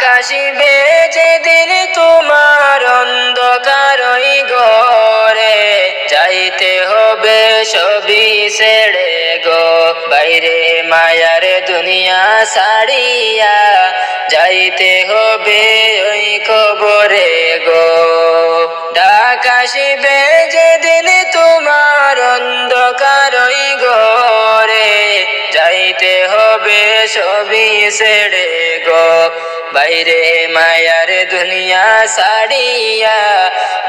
আসিবে যেদিন তোমার অন্ধকার ওই ঘরে, যাইতে হবে সবই ছেড়ে গো, বাইরে মায়ার দুনিয়া ছাড়িয়া, যাইতে হবে ওই কবরে গো। ডাক আসিবে যেদিন তোমার অন্ধকার ওই ঘরে, যাইতে হবে সবই ছেড়ে গো, বাইরে মায়ার দুনিয়া ছাড়িয়া,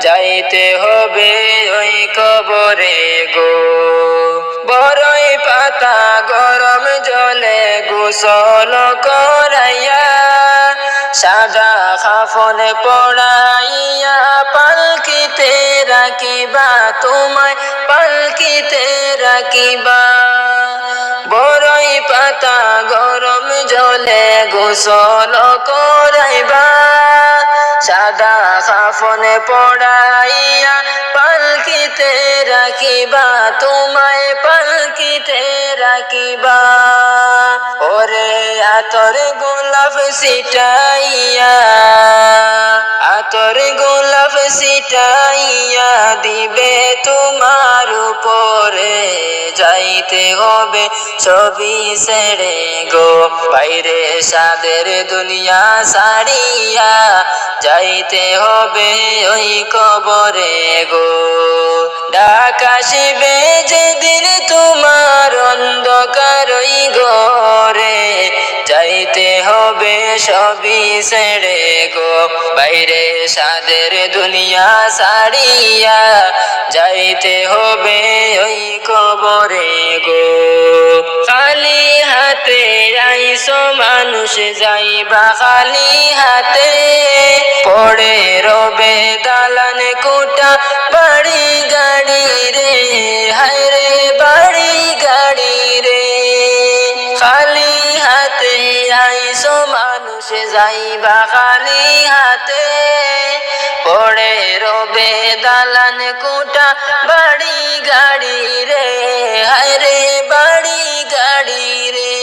যাইতে হবে ওই কবরে গো। বড়ই পাতা গরম জলে গোসল করাইয়া, সাদা কাফন পড়াইয়া, পালকিতে রাখিবা তোমায়, পালকিতে রাখিবা। বড়ই পাতা গরম জলে গোসল করাইবা, সাদা কাফন পড়াইয়া, পালকিতে রাখিবা তোমায়, পালকিতে রাখিবা। ওরে আতর গোলাপ ছিটাইয়া, আতর গোলাপ ছিটাইয়া দিবে তোমার উপরে, যাইতে হবে সবই ছেড়ে গো, বাইরে সাদের দুনিয়া ছাড়িয়া, যাইতে হবে ওই কবরে গো। ডাক আসিবে যেদিন তোমার অন্ধকার ওই ঘরে, যাইতে হবে সবই ছেড়ে গো, বাইরে সাদের দুনিয়া ছাড়িয়া, যাইতে হবে ওই কবরে গো। খালি হাতে আইসো মানুষ, যাইবা খালি হাতে, পড়ে রবে দালান কোটা, বাড়ি গাড়ি রে, হায় রে বাড়ি গাড়ি রে। খালি হাতে আইসো মানুষ, যাইবা খালি হাতে, পড়ে রবে দালান কোটা, বাড়ি গাড়ি রে, হায় রে বাড়ি গাড়ি রে।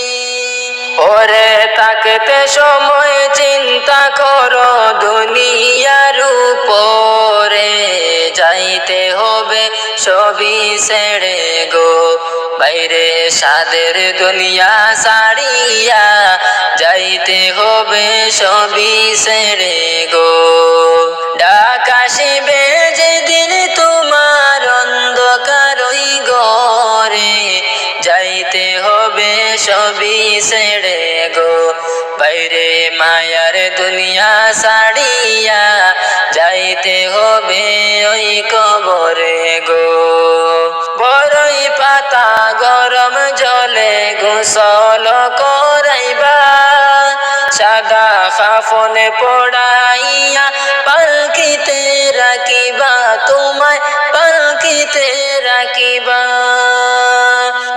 ওরে তাকতে সময় চিন্তা করো দুনিয়ার উপরে, যাইতে হবে সবই ছেড়ে গো, বাইরে সাদের দুনিয়া ছাড়িয়া, যাইতে হবে সবই ছেড়ে গো। ডাক আসিবে যেদিন তোমার অন্ধকার ওই ঘরে, যাইতে হবে সবই ছেড়ে গো, বাইরে মায়ার দুনিয়া ছাড়িয়া, যাইতে হবে ওই কবরে গো। বড়ই পাতা গরম জলে গোসল করাইবা, সাদা কাফন পড়াইয়া, পালকিতে রাখিবা তোমায়, পালকিতে রাখিবা।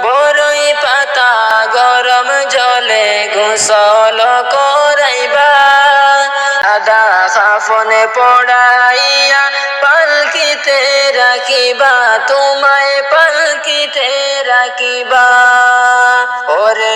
বড়ই পাতা গরম জলে গোসল করাইবা, সাদা কাফন পড়াইয়া, পালকিতে রাখিবা তোমায়, পালকিতে রাখিবা। ওরে